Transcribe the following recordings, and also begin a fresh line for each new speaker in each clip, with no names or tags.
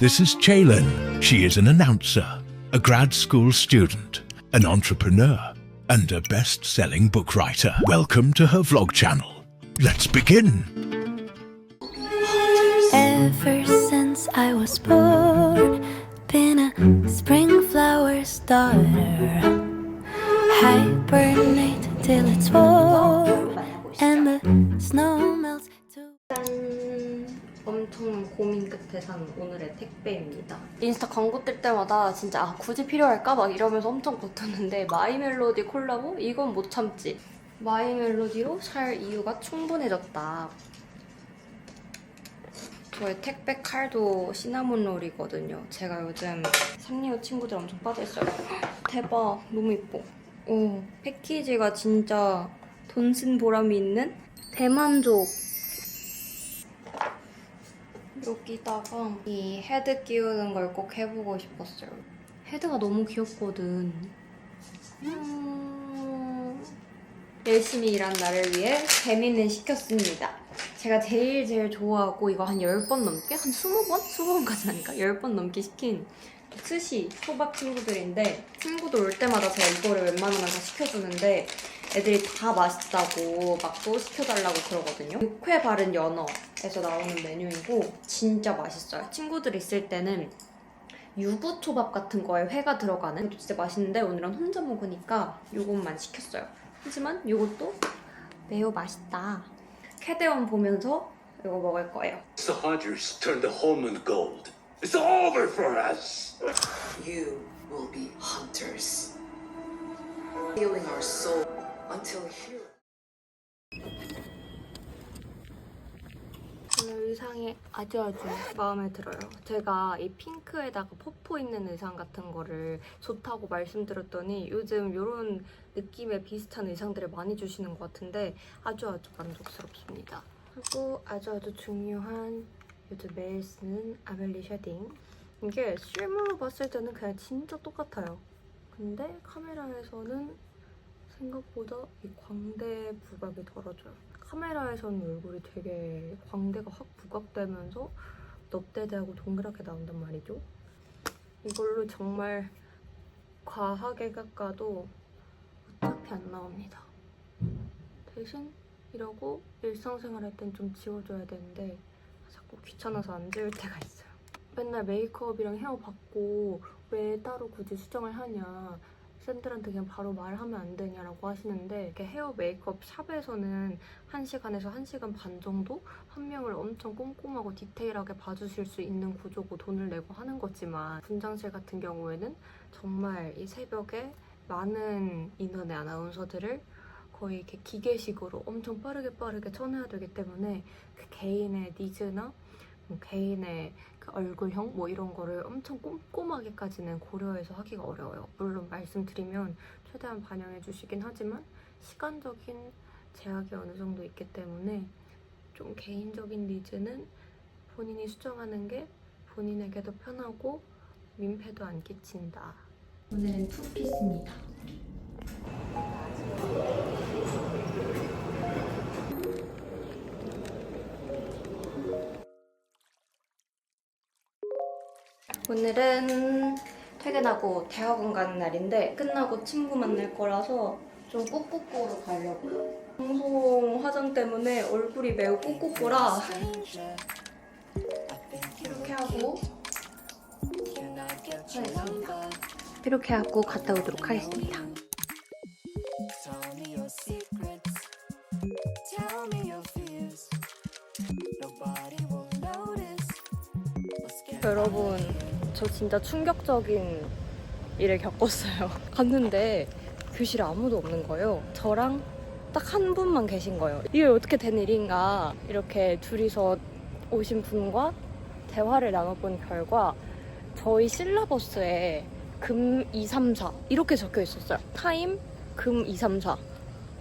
This is Chaylin. She is an announcer, a grad school student, an entrepreneur, and a best-selling book writer. Welcome to her vlog channel. Let's begin.
Ever since I was born, been a spring flower's daughter. Hibernate till it's warm, and the snow melts too.
엄청 고민 끝에 산 오늘의 택배입니다. 인스타 광고 뜰 때마다 진짜 굳이 필요할까? 막 이러면서 엄청 버텼는데 마이멜로디 콜라보? 이건 못 참지. 마이멜로디로 살 이유가 충분해졌다. 저의 택배 칼도 시나몬롤이거든요. 제가 요즘 산리오 친구들 엄청 빠져있어요. 대박, 너무 이뻐. 오, 패키지가 진짜 돈 쓴 보람이 있는 대만족. 여기다가 이 헤드 끼우는 걸 꼭 해보고 싶었어요. 헤드가 너무 귀엽거든. 열심히 일한 나를 위해 재미는 시켰습니다. 제가 제일 좋아하고 이거 한 10번 넘게? 한 20번? 20번까지는 아니까 10번 넘게 시킨 스시 초밥 친구들인데 친구들 올 때마다 제가 이거를 웬만하면 다 시켜주는데 애들이 다 맛있다고 막 또 시켜달라고 그러거든요. 육회 바른 연어에서 나오는 메뉴이고 진짜 맛있어요. 친구들 있을 때는 유부초밥 같은 거에 회가 들어가는 것도 진짜 맛있는데 오늘은 혼자 먹으니까 이것만 시켰어요. 하지만 이것도 매우 맛있다. 캐대원 보면서 이거 먹을 거예요.
The hunters turned the homeland gold. It's over for us.
You will be hunters, healing our soul until here.
오늘 의상이 아주 마음에 들어요. 제가 이 핑크에다가 퍼포 있는 의상 같은 거를 좋다고 말씀드렸더니 요즘 이런 느낌의 비슷한 의상들을 많이 주시는 것 같은데 아주 만족스럽습니다. 그리고 아주 중요한 요즘 매일 쓰는 아멜리 쉐딩. 이게 실물로 봤을 때는 그냥 진짜 똑같아요. 근데 카메라에서는 생각보다 이 광대 부각이 덜어져요. 카메라에서는 얼굴이 되게 광대가 확 부각되면서 넙대대하고 동그랗게 나온단 말이죠. 이걸로 정말 과하게 깎아도 어차피 안 나옵니다. 대신 이러고 일상생활 할 땐 좀 지워줘야 되는데 자꾸 귀찮아서 안 지울 때가 있어요. 맨날 메이크업이랑 헤어 받고 왜 따로 굳이 수정을 하냐, 쌤들한테 그냥 바로 말하면 안 되냐라고 하시는데 이렇게 헤어 메이크업 샵에서는 1시간에서 1시간 반 정도 한 명을 엄청 꼼꼼하고 디테일하게 봐주실 수 있는 구조고 돈을 내고 하는 거지만 분장실 같은 경우에는 정말 이 새벽에 많은 인원의 아나운서들을 거의 이렇게 기계식으로 엄청 빠르게 쳐내야 되기 때문에 그 개인의 니즈나 개인의 그 얼굴형 뭐 이런 거를 엄청 꼼꼼하게까지는 고려해서 하기가 어려워요. 물론 말씀드리면 최대한 반영해 주시긴 하지만 시간적인 제약이 어느 정도 있기 때문에 좀 개인적인 니즈는 본인이 수정하는 게 본인에게도 편하고 민폐도 안 끼친다. 오늘은 투피스입니다. 오늘은 퇴근하고 대학원 가는 날인데 끝나고 친구 만날 거라서 좀 꾹꾹꾸로 가려고요. 방송 화장 때문에 얼굴이 매우 꾹꾹꾸라 이렇게 하고 하겠습니다. 이렇게 하고 갔다 오도록 하겠습니다. 여러분, 저 진짜 충격적인 일을 겪었어요. 갔는데 교실에 아무도 없는 거예요. 저랑 딱 한 분만 계신 거예요. 이게 어떻게 된 일인가 이렇게 둘이서 오신 분과 대화를 나눠본 결과 저희 실라버스에 금 2, 3, 4 이렇게 적혀 있었어요. 타임 금 2, 3, 4.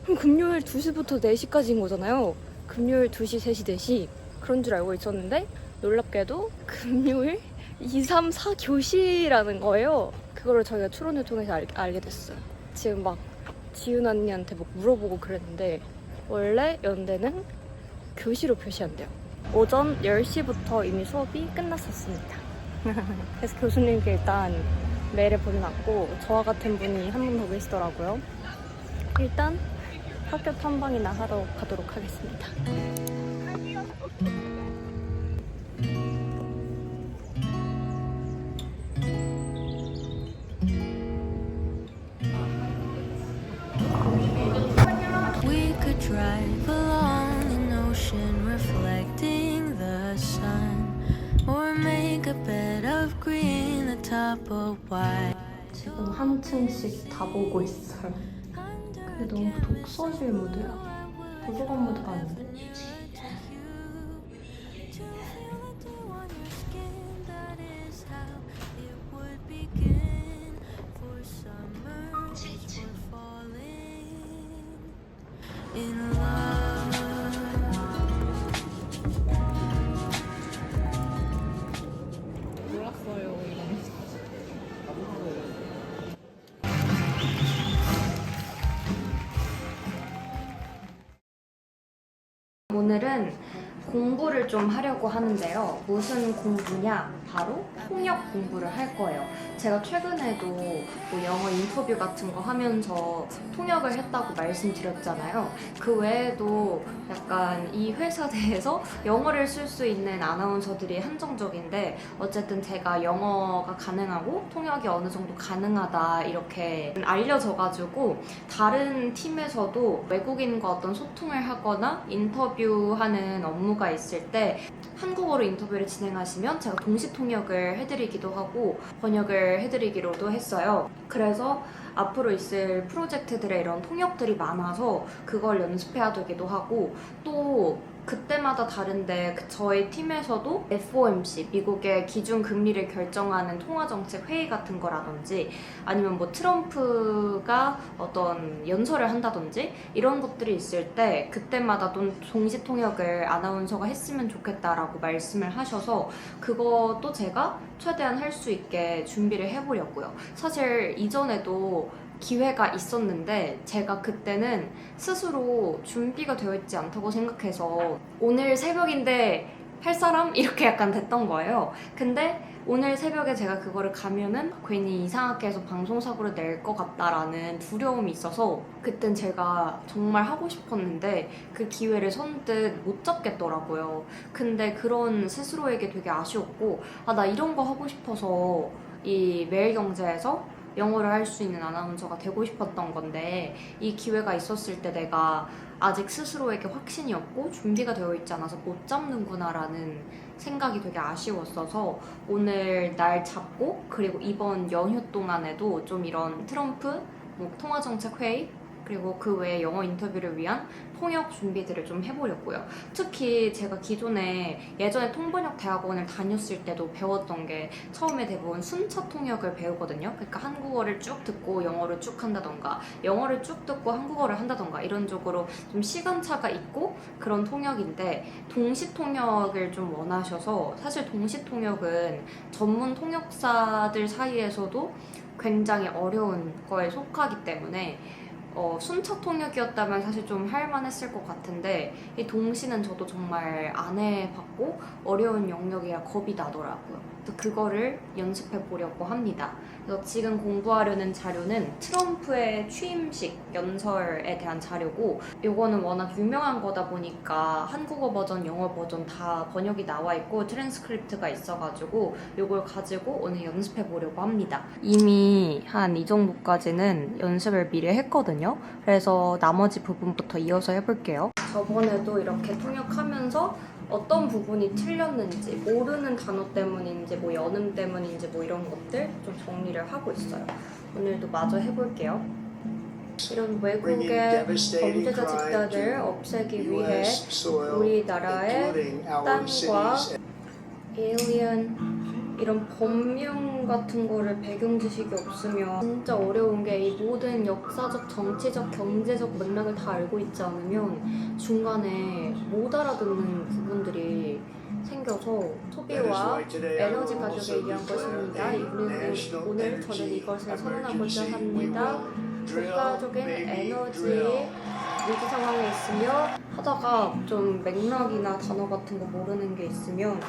그럼 금요일 2시부터 4시까지인 거잖아요. 금요일 2시, 3시, 4시 그런 줄 알고 있었는데 놀랍게도 금요일 2, 3, 4 교시라는 거예요. 그거를 저희가 추론을 통해서 알게 됐어요. 지금 막 지윤 언니한테 막 물어보고 그랬는데 원래 연대는 교시로 표시한대요. 오전 10시부터 이미 수업이 끝났었습니다. 그래서 교수님께 일단 메일을 보내놨고 저와 같은 분이 한 분 더 계시더라고요. 일단 학교 탐방이나 하러 가도록 하겠습니다.
We could drive along an ocean reflecting the sun, or make a bed of green atop a white.
지금 한 층씩 다 보고 있어요. 근데 너무 독서실 모드야. 도서관 모드가 아닌데?
In love.
오늘은 공부를 좀 하려고 하는데요. 무슨 공부냐? 바로 통역 공부를 할 거예요. 제가 최근에도 뭐 영어 인터뷰 같은 거 하면서 통역을 했다고 말씀드렸잖아요. 그 외에도 약간 이 회사 내에서 영어를 쓸 수 있는 아나운서들이 한정적인데 어쨌든 제가 영어가 가능하고 통역이 어느 정도 가능하다 이렇게 알려져가지고 다른 팀에서도 외국인과 어떤 소통을 하거나 인터뷰하는 업무가 있을 때 한국어로 인터뷰를 진행하시면 제가 동시 통역을 해드리기도 하고 번역을 해드리기로도 했어요. 그래서 앞으로 있을 프로젝트들의 이런 통역들이 많아서 그걸 연습해야 되기도 하고 또 그때마다 다른데 저희 팀에서도 FOMC, 미국의 기준 금리를 결정하는 통화정책 회의 같은 거라든지 아니면 뭐 트럼프가 어떤 연설을 한다든지 이런 것들이 있을 때 그때마다 동시 통역을 아나운서가 했으면 좋겠다라고 말씀을 하셔서 그것도 제가 최대한 할 수 있게 준비를 해보려고요. 사실 이전에도 기회가 있었는데 제가 그때는 스스로 준비가 되어 있지 않다고 생각해서 오늘 새벽인데 할 사람? 이렇게 약간 됐던 거예요. 근데 오늘 새벽에 제가 그거를 가면은 괜히 이상하게 해서 방송사고를 낼 것 같다라는 두려움이 있어서 그땐 제가 정말 하고 싶었는데 그 기회를 선뜻 못 잡겠더라고요. 근데 그런 스스로에게 되게 아쉬웠고 나 이런 거 하고 싶어서 이 매일경제에서 영어를 할 수 있는 아나운서가 되고 싶었던 건데 이 기회가 있었을 때 내가 아직 스스로에게 확신이 없고 준비가 되어 있지 않아서 못 잡는구나 라는 생각이 되게 아쉬웠어서 오늘 날 잡고 그리고 이번 연휴 동안에도 좀 이런 트럼프 통화정책 회의 그리고 그 외에 영어 인터뷰를 위한 통역 준비들을 좀 해보려고요. 특히 제가 기존에 예전에 통번역 대학원을 다녔을 때도 배웠던 게 처음에 대부분 순차 통역을 배우거든요. 그러니까 한국어를 쭉 듣고 영어를 쭉 한다던가 영어를 쭉 듣고 한국어를 한다던가 이런 쪽으로 좀 시간차가 있고 그런 통역인데 동시 통역을 좀 원하셔서 사실 동시 통역은 전문 통역사들 사이에서도 굉장히 어려운 거에 속하기 때문에 순차 통역이었다면 사실 좀 할만했을 것 같은데 이 동시는 저도 정말 안 해봤고 어려운 영역이라 겁이 나더라고요. 그래서 그거를 연습해 보려고 합니다. 그래서 지금 공부하려는 자료는 트럼프의 취임식 연설에 대한 자료고 이거는 워낙 유명한 거다 보니까 한국어 버전, 영어 버전 다 번역이 나와 있고 트랜스크립트가 있어가지고 이걸 가지고 오늘 연습해 보려고 합니다. 이미 한 이 정도까지는 연습을 미리 했거든요. 그래서 나머지 부분부터 이어서 해볼게요. 저번에도 이렇게 통역하면서 어떤 부분이 틀렸는지 모르는 단어 때문인지 뭐 연음 때문인지 뭐 이런 것들 좀 정리를 하고 있어요. 오늘도 마저 해볼게요. 이런 외국의 범죄자 집단을 없애기 위해 우리나라의 땅과 에일리언 이런 법령 같은 거를 배경 지식이 없으면 진짜 어려운 게 이 모든 역사적, 정치적, 경제적 맥락을 다 알고 있지 않으면 중간에 못 알아듣는 부분들이 생겨서 소비와 에너지 가격에 의한 것입니다. 오늘 저는 이것을 선언하고자 합니다. 국가적인 에너지 위기 상황에 있으며 하다가 좀 맥락이나 단어 같은 거 모르는 게 있으면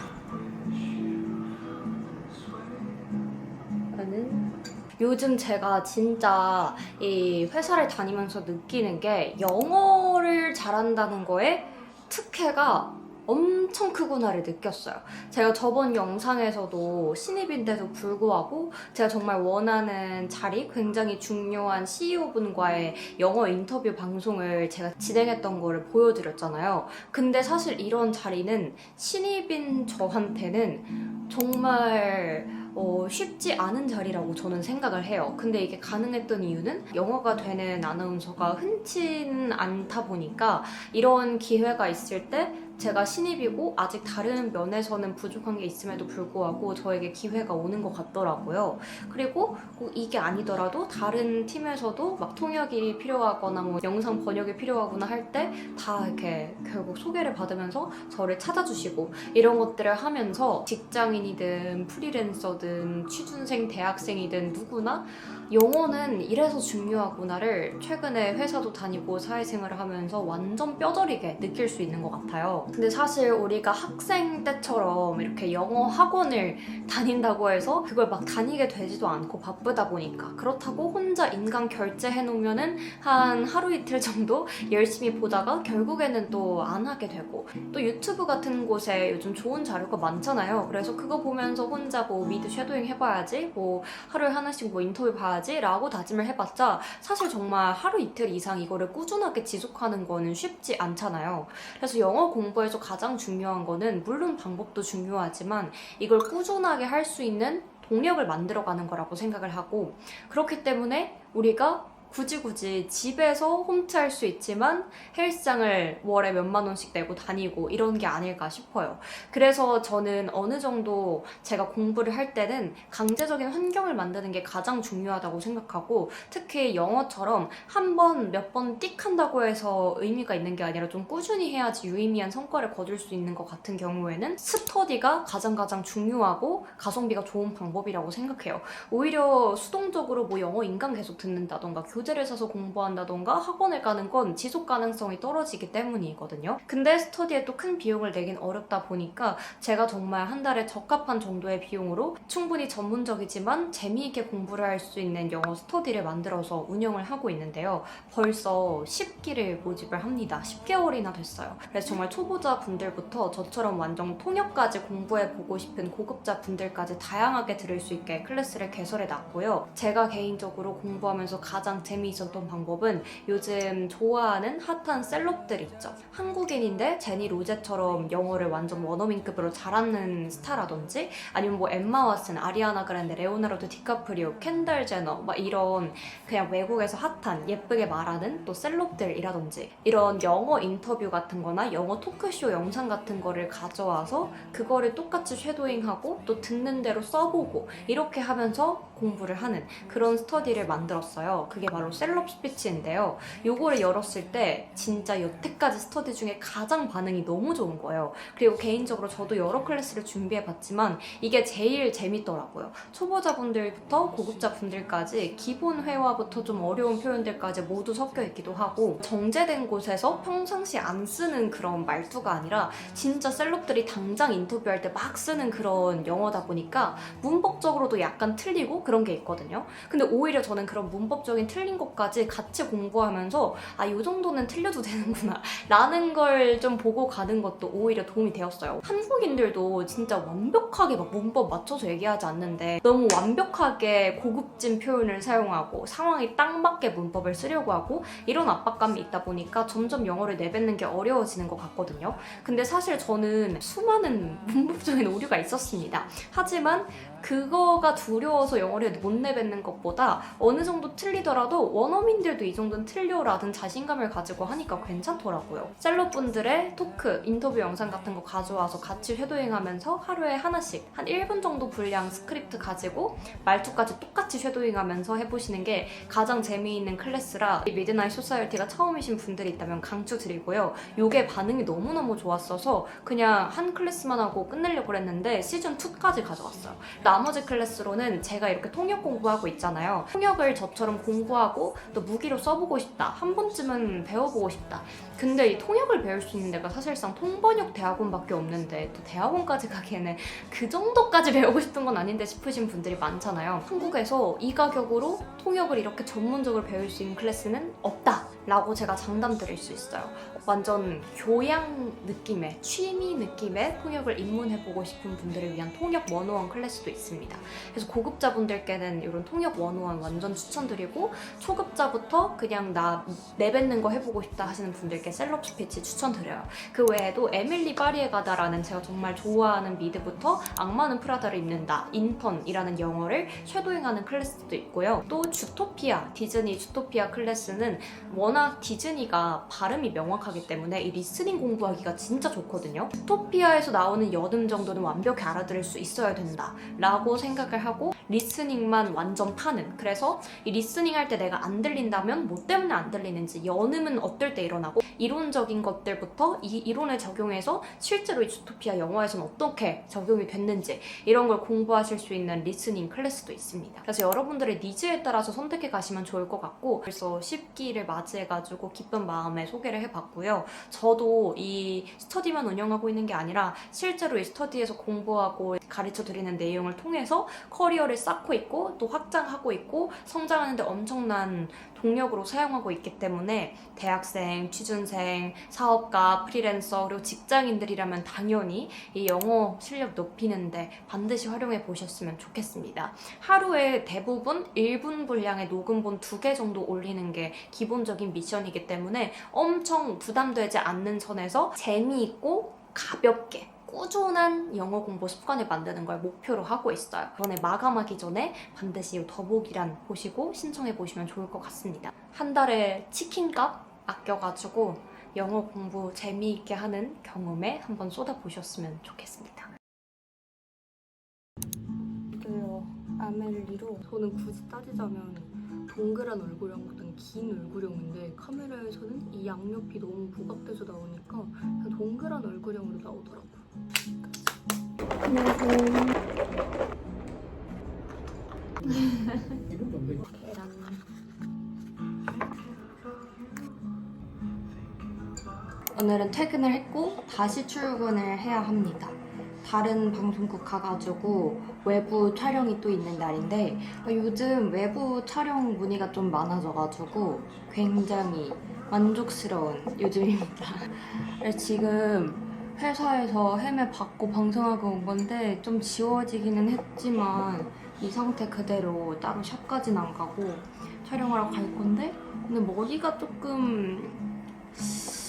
요즘 제가 진짜 이 회사를 다니면서 느끼는 게 영어를 잘한다는 거에 특혜가 엄청 크구나를 느꼈어요. 제가 저번 영상에서도 신입인데도 불구하고 제가 정말 원하는 자리, 굉장히 중요한 CEO분과의 영어 인터뷰 방송을 제가 진행했던 거를 보여드렸잖아요. 근데 사실 이런 자리는 신입인 저한테는 정말 쉽지 않은 자리라고 저는 생각을 해요. 근데 이게 가능했던 이유는 영어가 되는 아나운서가 흔치는 않다 보니까 이런 기회가 있을 때 제가 신입이고 아직 다른 면에서는 부족한 게 있음에도 불구하고 저에게 기회가 오는 것 같더라고요. 그리고 꼭 이게 아니더라도 다른 팀에서도 막 통역이 필요하거나 뭐 영상 번역이 필요하거나 할 때 다 이렇게 결국 소개를 받으면서 저를 찾아주시고 이런 것들을 하면서 직장인이든 프리랜서든 취준생, 대학생이든 누구나 영어는 이래서 중요하구나를 최근에 회사도 다니고 사회생활을 하면서 완전 뼈저리게 느낄 수 있는 것 같아요. 근데 사실 우리가 학생 때처럼 이렇게 영어 학원을 다닌다고 해서 그걸 막 다니게 되지도 않고 바쁘다 보니까 그렇다고 혼자 인강 결제해놓으면은 한 하루 이틀 정도 열심히 보다가 결국에는 또 안 하게 되고 또 유튜브 같은 곳에 요즘 좋은 자료가 많잖아요. 그래서 그거 보면서 혼자 뭐 미드 쉐도잉 해봐야지 뭐 하루에 하나씩 뭐 인터뷰 봐야지 라고 다짐을 해봤자 사실 정말 하루 이틀 이상 이거를 꾸준하게 지속하는 거는 쉽지 않잖아요. 그래서 영어 공부에서 가장 중요한 거는 물론 방법도 중요하지만 이걸 꾸준하게 할 수 있는 동력을 만들어가는 거라고 생각을 하고 그렇기 때문에 우리가 굳이 집에서 홈트할 수 있지만 헬스장을 월에 몇만 원씩 내고 다니고 이런 게 아닐까 싶어요. 그래서 저는 어느 정도 제가 공부를 할 때는 강제적인 환경을 만드는 게 가장 중요하다고 생각하고 특히 영어처럼 한 번, 몇 번 띡 한다고 해서 의미가 있는 게 아니라 좀 꾸준히 해야지 유의미한 성과를 거둘 수 있는 것 같은 경우에는 스터디가 가장 중요하고 가성비가 좋은 방법이라고 생각해요. 오히려 수동적으로 뭐 영어 인강 계속 듣는다던가 교재를 사서 공부한다던가 학원을 가는 건 지속 가능성이 떨어지기 때문이거든요. 근데 스터디에 또 큰 비용을 내긴 어렵다 보니까 제가 정말 한 달에 적합한 정도의 비용으로 충분히 전문적이지만 재미있게 공부를 할 수 있는 영어 스터디를 만들어서 운영을 하고 있는데요. 벌써 10기를 모집을 합니다. 10개월이나 됐어요. 그래서 정말 초보자 분들부터 저처럼 완전 통역까지 공부해보고 싶은 고급자 분들까지 다양하게 들을 수 있게 클래스를 개설해 놨고요. 제가 개인적으로 공부하면서 가장 재미있었던 방법은 요즘 좋아하는 핫한 셀럽들 있죠. 한국인인데 제니 로제처럼 영어를 완전 원어민급으로 잘하는 스타라든지 아니면 뭐 엠마 왓슨, 아리아나 그란데, 레오나르도 디카프리오, 켄달 제너 막 이런 그냥 외국에서 핫한 예쁘게 말하는 또 셀럽들이라든지 이런 영어 인터뷰 같은 거나 영어 토크쇼 영상 같은 거를 가져와서 그거를 똑같이 쉐도잉하고 또 듣는 대로 써보고 이렇게 하면서 공부를 하는 그런 스터디를 만들었어요. 그게 바로 셀럽 스피치인데요. 요거를 열었을 때 진짜 여태까지 스터디 중에 가장 반응이 너무 좋은 거예요. 그리고 개인적으로 저도 여러 클래스를 준비해봤지만 이게 제일 재밌더라고요. 초보자분들부터 고급자분들까지 기본 회화부터 좀 어려운 표현들까지 모두 섞여 있기도 하고 정제된 곳에서 평상시 안 쓰는 그런 말투가 아니라 진짜 셀럽들이 당장 인터뷰할 때 막 쓰는 그런 영어다 보니까 문법적으로도 약간 틀리고 그런 게 있거든요. 근데 오히려 저는 그런 문법적인 틀린 것까지 같이 공부하면서 이 정도는 틀려도 되는구나 라는 걸 좀 보고 가는 것도 오히려 도움이 되었어요. 한국인들도 진짜 완벽하게 막 문법 맞춰서 얘기하지 않는데 너무 완벽하게 고급진 표현을 사용하고 상황에 딱 맞게 문법을 쓰려고 하고 이런 압박감이 있다 보니까 점점 영어를 내뱉는 게 어려워지는 것 같거든요. 근데 사실 저는 수많은 문법적인 오류가 있었습니다. 하지만 그거가 두려워서 영어를 못 내뱉는 것보다 어느 정도 틀리더라도 원어민들도 이 정도는 틀려라는 자신감을 가지고 하니까 괜찮더라고요. 셀럽분들의 토크, 인터뷰 영상 같은 거 가져와서 같이 쉐도잉하면서 하루에 하나씩 한 1분 정도 분량 스크립트 가지고 말투까지 똑같이 쉐도잉하면서 해보시는 게 가장 재미있는 클래스라 미드나잇 소사이어티가 처음이신 분들이 있다면 강추드리고요. 요게 반응이 너무너무 좋았어서 그냥 한 클래스만 하고 끝내려고 했는데 시즌2까지 가져왔어요.
나머지 클래스로는 제가 이렇게 통역 공부하고 있잖아요. 통역을 저처럼 공부하고 또 무기로 써보고 싶다. 한 번쯤은 배워보고 싶다. 근데 이 통역을 배울 수 있는 데가 사실상 통번역 대학원밖에 없는데 또 대학원까지 가기에는 그 정도까지 배우고 싶은 건 아닌데 싶으신 분들이 많잖아요. 한국에서 이 가격으로 통역을 이렇게 전문적으로 배울 수 있는 클래스는 없다 라고 제가 장담 드릴 수 있어요. 완전 교양 느낌의, 취미 느낌의 통역을 입문해보고 싶은 분들을 위한 통역 101 클래스도 있습니다. 그래서 고급자분들께는 이런 통역 101 완전 추천드리고, 초급자부터 그냥 나 내뱉는 거 해보고 싶다 하시는 분들께 셀럽 스피치 추천드려요. 그 외에도 에밀리 파리에 가다라는 제가 정말 좋아하는 미드부터 악마는 프라다를 입는다, 인턴이라는 영어를 쉐도잉하는 클래스도 있고요. 또 주토피아, 디즈니 주토피아 클래스는 워낙 디즈니가 발음이 명확하기 때문에 이 리스닝 공부하기가 진짜 좋거든요. 주토피아에서 나오는 여름 정도는 완벽히 알아들을 수 있어야 된다 라고 생각을 하고 리스닝만 완전 파는, 그래서 이 리스닝 할 때 내가 안 들린다면 뭐 때문에 안 들리는지, 연음은 어떨 때 일어나고, 이론적인 것들부터 이 이론을 적용해서 실제로 이 주토피아 영화에서는 어떻게 적용이 됐는지 이런 걸 공부하실 수 있는 리스닝 클래스도 있습니다. 그래서 여러분들의 니즈에 따라서 선택해 가시면 좋을 것 같고, 그래서 10기를 맞이해가지고 기쁜 마음에 소개를 해봤고요. 저도 이 스터디만 운영하고 있는 게 아니라 실제로 이 스터디에서 공부하고 가르쳐 드리는 내용을 통해서 커리어를 쌓고 있고 또 확장하고 있고 성장하는데 엄청난 동력으로 사용하고 있기 때문에 대학생, 취준생, 사업가, 프리랜서, 그리고 직장인들이라면 당연히 이 영어 실력 높이는데 반드시 활용해 보셨으면 좋겠습니다. 하루에 대부분 1분 분량의 녹음본 2개 정도 올리는 게 기본적인 미션이기 때문에 엄청 부담되지 않는 선에서 재미있고 가볍게 꾸준한 영어 공부 습관을 만드는 걸 목표로 하고 있어요. 이번에 마감하기 전에 반드시 더보기란 보시고 신청해 보시면 좋을 것 같습니다. 한 달에 치킨값 아껴가지고 영어 공부 재미있게 하는 경험에 한번 쏟아보셨으면 좋겠습니다.
아멜리로 저는 굳이 따지자면 동그란 얼굴형보다는 긴 얼굴형인데 카메라에서는 이 양옆이 너무 부각돼서 나오니까 그냥 동그란 얼굴형으로 나오더라고요. 계란. 오늘은 퇴근을 했고 다시 출근을 해야 합니다. 다른 방송국 가가지고 외부 촬영이 또 있는 날인데 요즘 외부 촬영 문의가 좀 많아져가지고 굉장히 만족스러운 요즘입니다. 지금 회사에서 헤매 받고 방송하고 온 건데 좀 지워지기는 했지만 이 상태 그대로 따로 샵까지는 안 가고 촬영하러 갈 건데, 근데 머리가 조금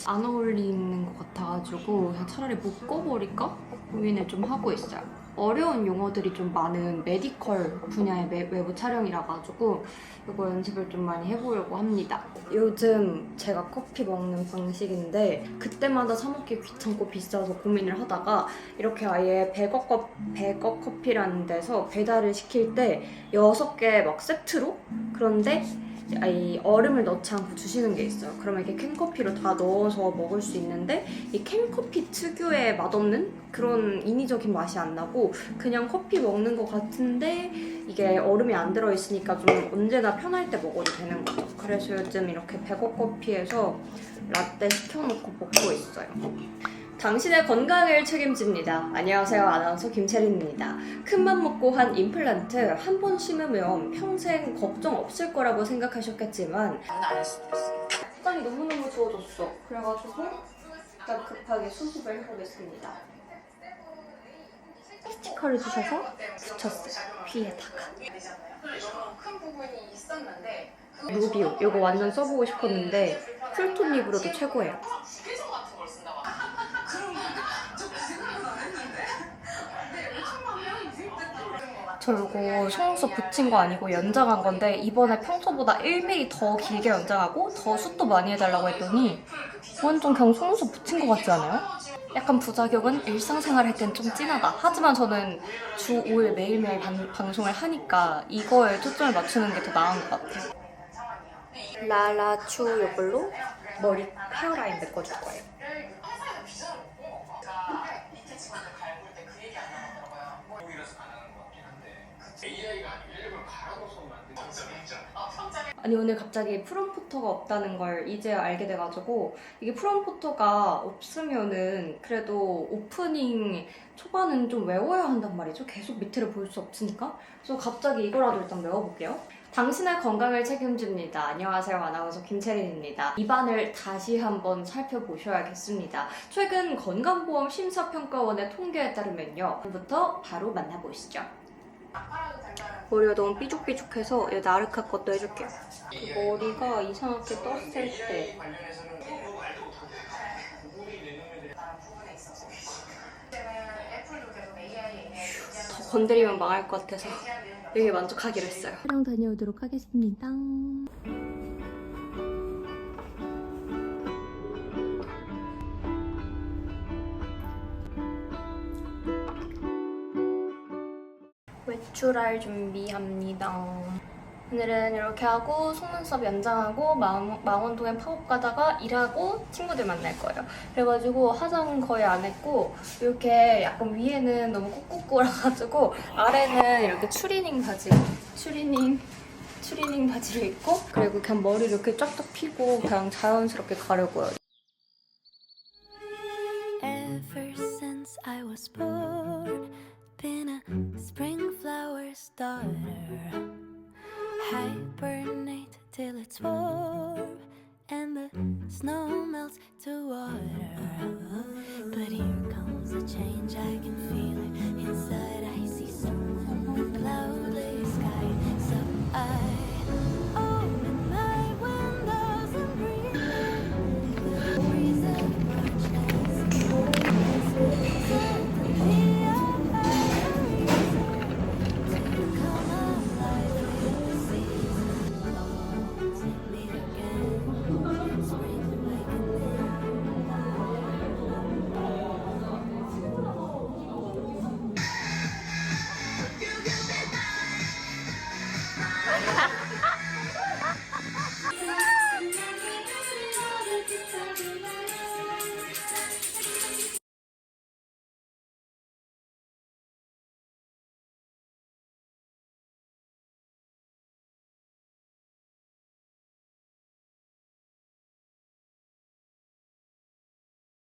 안 어울리는 것 같아가지고 그냥 차라리 묶어버릴까 고민을 좀 하고 있어요. 어려운 용어들이 좀 많은 메디컬 분야의 외부 촬영이라 가지고 이거 연습을 좀 많이 해보려고 합니다. 요즘 제가 커피 먹는 방식인데 그때마다 사 먹기 귀찮고 비싸서 고민을 하다가 이렇게 아예 백업 커피라는 데서 배달을 시킬 때 6개 막 세트로, 그런데 이 얼음을 넣지 않고 주시는 게 있어요. 그러면 이렇게 캔커피로 다 넣어서 먹을 수 있는데 이 캔커피 특유의 맛없는 그런 인위적인 맛이 안 나고 그냥 커피 먹는 것 같은데 이게 얼음이 안 들어있으니까 좀 언제나 편할 때 먹어도 되는 거죠. 그래서 요즘 이렇게 백업 커피에서 라떼 시켜놓고 먹고 있어요. 당신의 건강을 책임집니다. 안녕하세요. 아나운서 김채린입니다. 큰맘 먹고 한 임플란트 한 번 심으면 평생 걱정 없을 거라고 생각하셨겠지만 화장이 너무너무 좋아졌어. 그래가지고 일단 급하게 수습을 해보겠습니다. 스티커를 주셔서 붙였어요. 귀에다가. 루비오. 이거 완전 써보고 싶었는데 쿨톤 립으로도 최고예요. 저 이거 속눈썹 붙인 거 아니고 연장한 건데 이번에 평소보다 1mm 더 길게 연장하고 더 숱도 많이 해달라고 했더니 완전 그냥 속눈썹 붙인 거 같지 않아요? 약간 부작용은 일상생활 할 땐 좀 진하다. 하지만 저는 주 5일 매일매일 방송을 하니까 이거에 초점을 맞추는 게 더 나은 것 같아요. 라라추 이걸로 머리 헤어라인 메꿔줄 거예요.
아니 오늘 갑자기 프롬포터가 없다는 걸 이제 알게 돼가지고 이게 프롬포터가 없으면은 그래도 오프닝 초반은 좀 외워야 한단 말이죠. 계속 밑에를 볼 수 없으니까. 그래서 갑자기 이거라도 일단 외워볼게요. 당신의 건강을 책임집니다. 안녕하세요. 아나운서 김채린입니다. 입안을 다시 한번 살펴보셔야겠습니다. 최근 건강보험 심사평가원의 통계에 따르면요. 부터 바로 만나보시죠.
머리가 너무 삐죽삐죽해서 얘 나르카 것도 해줄게요. 머리가 이상하게 떴을 때 더 건드리면 망할 것 같아서 여기 만족하기로 했어요.
촬영 다녀오도록 하겠습니다.
외출할 준비합니다. 오늘은 이렇게 하고 속눈썹 연장하고 망원동에 팝업 가다가 일하고 친구들 만날 거예요. 그래가지고 화장 거의 안 했고 이렇게 약간 위에는 너무 꾹꾹꾸라가지고 아래는 이렇게 추리닝 바지를 입고 그리고 그냥 머리 이렇게 쫙쫙 피고 그냥 자연스럽게 가려고요.
Ever since I was born, been a spring flower starter. Hibernate till it's fall.